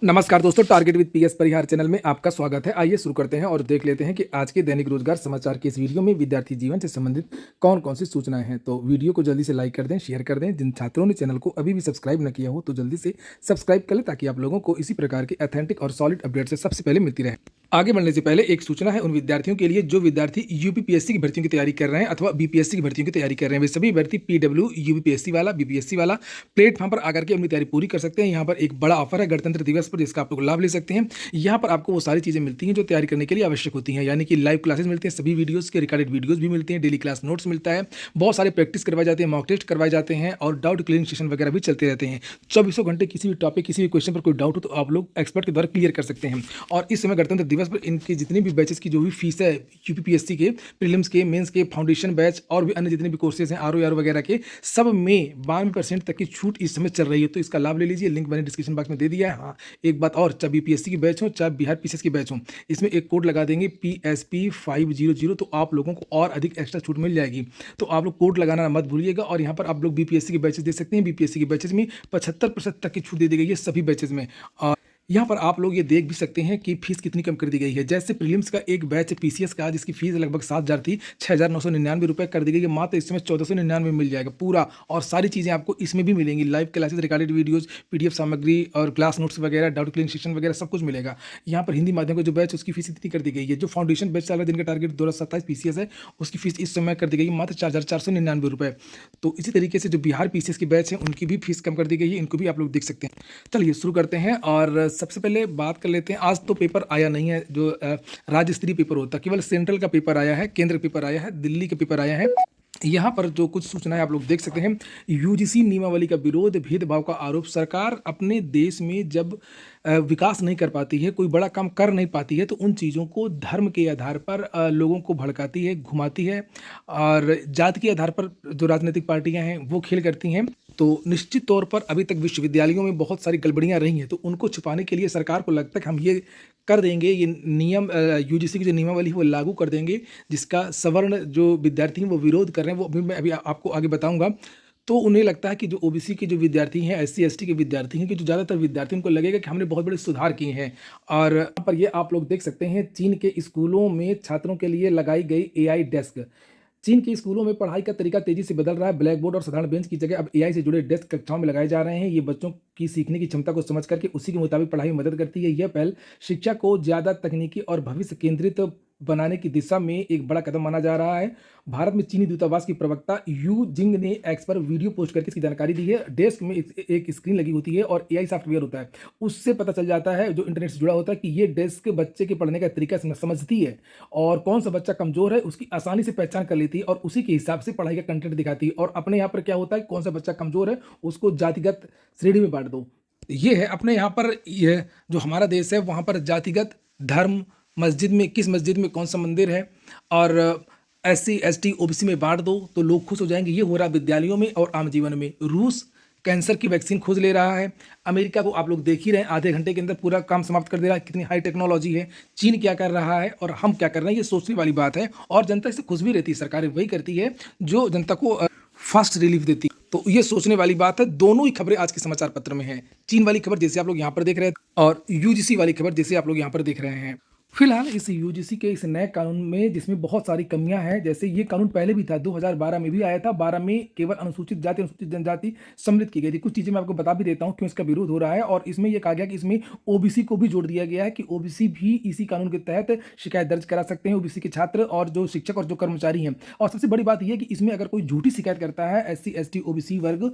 नमस्कार दोस्तों, target with PS Parihar channel में आपका स्वागत है। आइए शुरू करते हैं और देख लेते हैं कि आज के दैनिक रोजगार समाचार के इस वीडियो में विद्यार्थी जीवन से संबंधित कौन कौन सी सूचनाएं हैं। तो वीडियो को जल्दी से लाइक कर दें, शेयर कर दें। जिन छात्रों ने चैनल को अभी भी सब्सक्राइब न किया हो तो जल्दी से सब्सक्राइब कर लें ताकि आप लोगों को इसी प्रकार की ऑथेंटिक और सॉलिड अपडेट से सबसे पहले मिलती रहे। आगे बढ़ने से पहले एक सूचना है उन विद्यार्थियों के लिए जो विद्यार्थी यूपीपीएससी की भर्तियों की तैयारी कर रहे हैं अथवा बीपीएससी की भर्तियों की तैयारी कर रहे हैं। वे सभी भर्ती पीडब्ल्यू यूपीपीएससी वाला बीपीएससी वाला प्लेटफॉर्म पर आकर के अपनी तैयारी पूरी कर सकते हैं। यहाँ पर एक बड़ा ऑफर है गणतंत्र दिवस पर जिसका आप लोग लाभ ले सकते हैं। यहाँ पर आपको वो सारी चीज़ें मिलती हैं जो तैयारी करने के लिए आवश्यक होती हैं, यानी कि लाइव क्लासेस मिलते हैं, सभी वीडियोस के रिकॉर्डेड वीडियोस भी मिलते हैं, डेली क्लास नोट्स मिलता है, बहुत सारे प्रैक्टिस करवाए जाते हैं, मॉक टेस्ट करवाए जाते हैं और डाउट क्लियरिंग सेशन वगैरह भी चलते रहते हैं। 24 घंटे किसी भी टॉपिक किसी भी क्वेश्चन पर कोई डाउट हो तो आप लोग एक्सपर्ट के द्वारा क्लियर कर सकते हैं। और इस समय गणतंत्र दिवस पर इनकी जितनी भी बैचेस की जो भी फीस है यूपीपीएससी के प्रीलिम्स के, मेंस के, फाउंडेशन बैच और भी अन्य जितने भी कोर्सेज हैं आर वगैरह के, सब में 92% तक की छूट इस समय चल रही है। तो इसका लाभ ले लीजिए, लिंक मैंने डिस्क्रिप्शन बॉक्स में दे दिया है। हाँ, एक बात और, चाहे बीपीएससी की बैच हो चाहे बिहार पीसीएस की बैच हो, इसमें एक कोड लगा देंगे PSP 500 तो आप लोगों को और अधिक एक्स्ट्रा छूट मिल जाएगी। तो आप लोग कोड लगाना मत भूलिएगा। और यहाँ पर आप लोग बीपीएससी के बैचेस देख सकते हैं। बीपीएससी के बैचेस में 75% तक की छूट दे दी गई है सभी बैचेस में। यहाँ पर आप लोग ये देख भी सकते हैं कि फीस कितनी कम कर दी गई है। जैसे प्रीलिम्स का एक बैच पीसीएस का जिसकी फीस लगभग 7,000 थी, 6,999 रुपये कर दी गई है। मात्र इस समय 1,499 में मिल जाएगा पूरा। और सारी चीज़ें आपको इसमें भी मिलेंगी, live classes, recorded videos, PDF सामग्री और क्लास नोट्स वगैरह, डाउट क्लियरिंग सेशन वगैरह सब कुछ मिलेगा। यहाँ पर हिंदी माध्यम का जो बैच उसकी फीस इतनी कर दी गई है। जो फाउंडेशन बैच चल रहा है जिनका टारगेट 2027 पीसीएस है, उसकी फीस इस समय कर दी गई है मात्र 4,499 रुपये। तो इसी तरीके से जो बिहार पीसीएस की बैच है उनकी भी फीस कम कर दी गई है, इनको भी आप लोग देख सकते हैं। चलिए शुरू करते हैं और सबसे पहले बात कर लेते हैं। आज तो पेपर आया नहीं है जो राज्य स्तरीय पेपर होता है, केवल सेंट्रल का पेपर आया है, केंद्र का पेपर आया है, दिल्ली का पेपर आया है। यहाँ पर जो कुछ सूचनाएं आप लोग देख सकते हैं। यूजीसी नियमावली का विरोध, भेदभाव का आरोप। सरकार अपने देश में जब विकास नहीं कर पाती है, कोई बड़ा काम कर नहीं पाती है, तो उन चीज़ों को धर्म के आधार पर लोगों को भड़काती है, घुमाती है और जाति के आधार पर जो राजनीतिक पार्टियां हैं वो खेल करती हैं। तो निश्चित तौर पर अभी तक विश्वविद्यालयों में बहुत सारी गड़बड़ियां रही हैं, तो उनको छुपाने के लिए सरकार को लगता है कि हम ये कर देंगे, ये नियम यूजीसी की जो नियमावली है वो लागू कर देंगे, जिसका सवर्ण जो विद्यार्थी हैं वो विरोध कर रहे हैं। वो मैं अभी आपको आगे बताऊंगा। तो उन्हें लगता है कि जो ओबीसी के जो विद्यार्थी हैं, SC ST के विद्यार्थी हैं, कि जो ज़्यादातर विद्यार्थी उनको लगेगा कि हमने बहुत बड़े सुधार किए हैं। और यहाँ पर ये आप लोग देख सकते हैं, चीन के स्कूलों में छात्रों के लिए लगाई गई AI डेस्क। चीन के स्कूलों में पढ़ाई का तरीका तेजी से बदल रहा है। ब्लैक बोर्ड और साधारण बेंच की जगह अब AI से जुड़े डेस्क कक्षाओं में लगाए जा रहे हैं। ये बच्चों की सीखने की क्षमता को समझ करके उसी के मुताबिक पढ़ाई में मदद करती है। यह पहल शिक्षा को ज़्यादा तकनीकी और भविष्य केंद्रित बनाने की दिशा में एक बड़ा कदम माना जा रहा है। भारत में चीनी दूतावास की प्रवक्ता यू जिंग ने एक्स पर वीडियो पोस्ट करके इसकी जानकारी दी है। डेस्क में एक स्क्रीन लगी होती है और AI सॉफ्टवेयर होता है, उससे पता चल जाता है जो इंटरनेट से जुड़ा होता है कि ये डेस्क बच्चे के पढ़ने का तरीका समझती है और कौन सा बच्चा कमजोर है उसकी आसानी से पहचान कर लेती है और उसी के हिसाब से पढ़ाई का कंटेंट दिखाती है। और अपने यहाँ पर क्या होता है, कौन सा बच्चा कमजोर है उसको जातिगत श्रेणी में बांट दो। ये है अपने यहाँ पर, ये जो हमारा देश है वहाँ पर जातिगत, धर्म, मस्जिद में किस मस्जिद में कौन सा मंदिर है और SC ST OBC में बांट दो तो लोग खुश हो जाएंगे। ये हो रहा है विद्यालयों में और आम जीवन में। रूस कैंसर की वैक्सीन खोज ले रहा है। अमेरिका को आप लोग देख ही रहे हैं, आधे घंटे के अंदर पूरा काम समाप्त कर दे रहा है। कितनी हाई टेक्नोलॉजी है। चीन क्या कर रहा है और हम क्या कर रहे हैं, ये सोचने वाली बात है। और जनता इससे खुश भी रहती है। सरकारें वही करती है जो जनता को फास्ट रिलीफ देती है। तो ये सोचने वाली बात है। दोनों ही खबरें आज के समाचार पत्र में है। चीन वाली खबर जैसे आप लोग यहाँ पर देख रहे हैं और यूजीसी वाली खबर जैसे आप लोग यहाँ पर देख रहे हैं। फिलहाल इस यूजीसी के इस नए कानून में जिसमें बहुत सारी कमियां हैं, जैसे ये कानून पहले भी था, 2012 में भी आया था। 12 में केवल अनुसूचित जाति, अनुसूचित जनजाति सम्मिलित की गई थी। कुछ चीजें मैं आपको बता भी देता हूं क्यों इसका विरोध हो रहा है। और इसमें यह कहा गया कि इसमें ओबीसी को भी जोड़ दिया गया है कि ओबीसी भी इसी कानून के तहत शिकायत दर्ज करा सकते हैं, ओबीसी के छात्र और जो शिक्षक और जो कर्मचारी हैं। और सबसे बड़ी बात यह है कि इसमें अगर कोई झूठी शिकायत करता है SC ST OBC वर्ग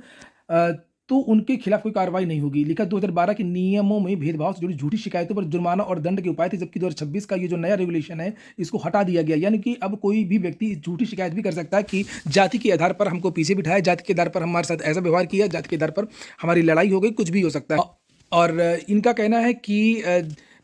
तो उनके खिलाफ कोई कार्रवाई नहीं होगी। लिखा 2012 के नियमों में भेदभाव से जुड़ी झूठी शिकायतों पर जुर्माना और दंड के उपाय थे, जबकि 2026 का ये जो नया रेगुलेशन है इसको हटा दिया गया। यानी कि अब कोई भी व्यक्ति झूठी शिकायत भी कर सकता है कि जाति के आधार पर हमको पीछे बिठाया, जाति के आधार पर हमारे साथ ऐसा व्यवहार किया, जाति के आधार पर हमारी लड़ाई हो गई, कुछ भी हो सकता है। और इनका कहना है कि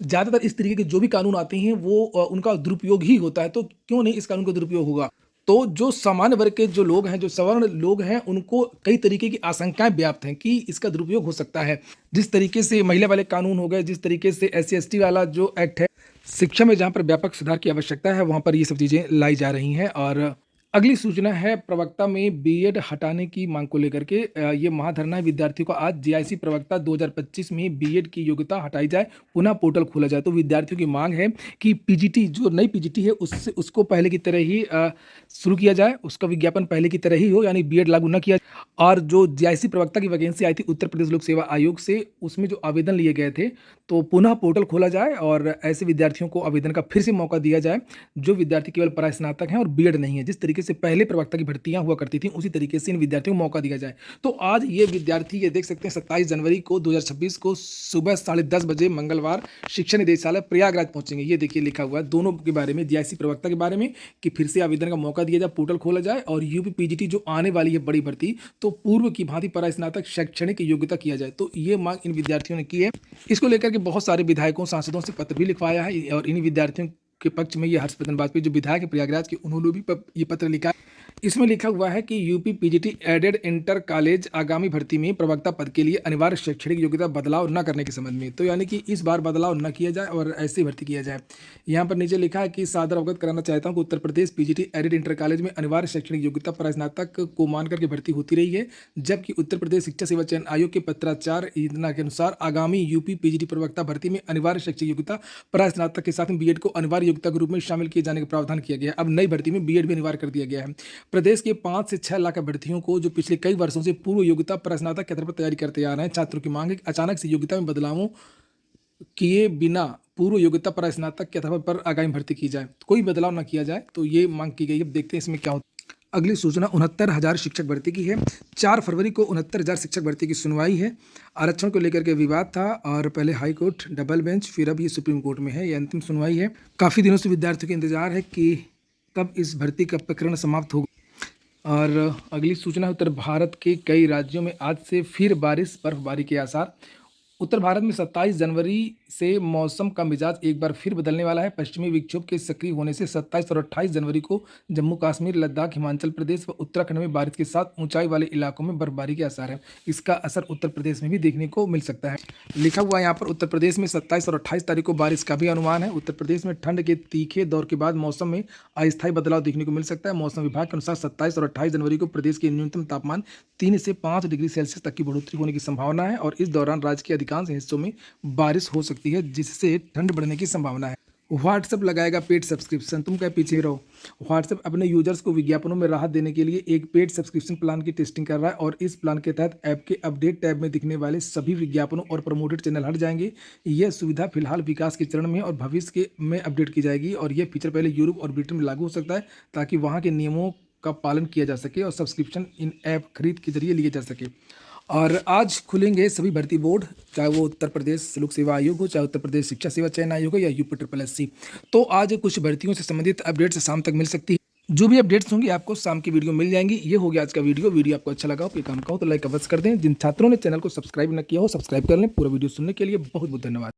ज़्यादातर इस तरीके के जो भी कानून आते हैं वो उनका दुरुपयोग ही होता है, तो क्यों नहीं इस कानून का दुरुपयोग होगा। तो जो सामान्य वर्ग के जो लोग हैं, जो सवर्ण लोग हैं, उनको कई तरीके की आशंकाएं व्याप्त हैं कि इसका दुरुपयोग हो सकता है। जिस तरीके से महिला वाले कानून हो गए, जिस तरीके से SC ST वाला जो एक्ट है, शिक्षा में जहाँ पर व्यापक सुधार की आवश्यकता है वहाँ पर ये सब चीज़ें लाई जा रही हैं। और अगली सूचना है प्रवक्ता में बीएड हटाने की मांग को लेकर के। ये महाधरना है विद्यार्थियों का आज। जेआईसी प्रवक्ता 2025 में बीएड की योग्यता हटाई जाए, पुनः पोर्टल खोला जाए। तो विद्यार्थियों की मांग है कि पीजीटी जो नई पीजीटी है उसको पहले की तरह ही शुरू किया जाए, उसका विज्ञापन पहले की तरह ही हो, यानी बीएड लागू न किया। और जो जेआईसी प्रवक्ता की वैकेंसी आई थी उत्तर प्रदेश लोक सेवा आयोग से, उसमें जो आवेदन लिए गए थे, तो पुनः पोर्टल खोला जाए और ऐसे विद्यार्थियों को आवेदन का फिर से मौका दिया जाए जो विद्यार्थी केवल परास्नातक हैं और बीएड नहीं है। जिस तरीके से पहले प्रवक्ता की भर्तियां हुआ करती थी, उसी तरीके से इन विद्यार्थियों को मौका दिया जाए। तो आज ये विद्यार्थी, ये देख सकते हैं 27 जनवरी को 2026 को सुबह 10:30 बजे मंगलवार शिक्षा निदेशालय प्रयागराज पहुंचेंगे। ये देखिए लिखा हुआ है दोनों के बारे में, जेआईसी प्रवक्ता के बारे में कि फिर से आवेदन का मौका दिया जाए, पोर्टल खोला जाए, और यूपी पीजीटी जो आने वाली है बड़ी भर्ती, तो पूर्व की भांति परास्नातक शैक्षणिक योग्यता किया जाए। तो ये मांग इन विद्यार्थियों ने की है। इसको लेकर के बहुत सारे विधायकों, सांसदों से पत्र भी लिखवाया है और इन विद्यार्थियों के पक्ष में ये हर्षवर्धन वाजपेयी जो विधायक है प्रयागराज के, उन्होंने भी ये पत्र लिखा है। इसमें लिखा हुआ है कि UP PGT aided inter college आगामी भर्ती में प्रवक्ता पद के लिए अनिवार्य शैक्षणिक योग्यता बदलाव न करने के संबंध में, तो यानी कि इस बार बदलाव न किया जाए और ऐसे भर्ती किया जाए। यहाँ पर नीचे लिखा है कि सादर अवगत कराना चाहता हूँ कि Uttar Pradesh PGT aided inter college में अनिवार्य शैक्षणिक योग्यता परास्नातक को मान करके भर्ती होती रही है, जबकि उत्तर प्रदेश शिक्षा सेवा चयन आयोग के पत्राचार योजना के अनुसार आगामी यूपी पीजीटी प्रवक्ता भर्ती में अनिवार्य शैक्षिक योग्यता परास्नातक के साथ में बीएड को अनिवार्य योग्यता के रूप में शामिल किए जाने का प्रावधान किया गया है। अब नई भर्ती में बीएड भी अनिवार्य कर दिया गया है। प्रदेश के 5 से 6 लाख अभ्यर्थियों को जो पिछले कई वर्षों से पूर्व योग्यता परास्नातक के आधार पर तैयारी करते आ रहे हैं, छात्रों की मांग है कि अचानक से योग्यता में बदलावों किए बिना पूर्व योग्यता परास्नातक के आधार पर आगामी भर्ती की जाए, कोई बदलाव न किया जाए। तो ये मांग की गई है। अब देखते हैं इसमें क्या होता है। अगली सूचना 69,000 शिक्षक भर्ती की है। 4 फरवरी को 69,000 शिक्षक भर्ती की सुनवाई है। आरक्षण को लेकर के विवाद था और पहले हाई कोर्ट, डबल बेंच, फिर अब ये सुप्रीम कोर्ट में है। ये अंतिम सुनवाई है। काफ़ी दिनों से विद्यार्थियों का इंतजार है कि कब इस भर्ती का प्रकरण समाप्त होगा। और अगली सूचना, उत्तर भारत के कई राज्यों में आज से फिर बर्फबारी के आसार। उत्तर भारत में 27 जनवरी से मौसम का मिजाज एक बार फिर बदलने वाला है। पश्चिमी विक्षोभ के सक्रिय होने से 27 और 28 जनवरी को जम्मू कश्मीर, लद्दाख, हिमाचल प्रदेश व उत्तराखंड में बारिश के साथ ऊंचाई वाले इलाकों में बर्फबारी के आसार है। इसका असर उत्तर प्रदेश में भी देखने को मिल सकता है। लिखा हुआ है यहाँ पर उत्तर प्रदेश में 27 और 28 तारीख को बारिश का भी अनुमान है। उत्तर प्रदेश में ठंड के तीखे दौर के बाद मौसम में अस्थायी बदलाव देखने को मिल सकता है। मौसम विभाग के अनुसार 27 और 28 जनवरी को प्रदेश के न्यूनतम तापमान 3 से 5 डिग्री सेल्सियस तक की बढ़ोतरी होने की संभावना है और इस दौरान राज्य के अधिकांश हिस्सों में बारिश हो सकती है, जिससे ठंड बढ़ने की संभावना है। व्हाट्सएप लगाएगा पेड सब्सक्रिप्शन, तुम क्या पीछे रहो। व्हाट्सएप अपने यूजर्स को विज्ञापनों में राहत देने के लिए एक पेड सब्सक्रिप्शन प्लान की टेस्टिंग कर रहा है और इस प्लान के तहत ऐप के अपडेट टैब में दिखने वाले सभी विज्ञापनों और प्रमोटेड चैनल हट जाएंगे। यह सुविधा फिलहाल विकास के चरण में और भविष्य में अपडेट की जाएगी और यह फीचर पहले यूरोप और ब्रिटेन में लागू हो सकता है ताकि वहाँ के नियमों का पालन किया जा सके और सब्सक्रिप्शन इन ऐप खरीद के जरिए लिए जा सके। और आज खुलेंगे सभी भर्ती बोर्ड, चाहे वो उत्तर प्रदेश लोक सेवा आयोग हो, चाहे उत्तर प्रदेश शिक्षा सेवा चयन आयोग हो या यूपी SSSC। तो आज कुछ भर्तियों से संबंधित अपडेट्स शाम तक मिल सकती है। जो भी अपडेट्स होंगी आपको शाम की वीडियो मिल जाएंगी। ये हो गया आज का वीडियो आपको अच्छा लगा हो, ये काम का हो तो लाइक अवश्य कर दें। जिन छात्रों ने चैनल को सब्सक्राइब न किया हो सब्सक्राइब कर लें। पूरा वीडियो सुनने के लिए बहुत बहुत धन्यवाद।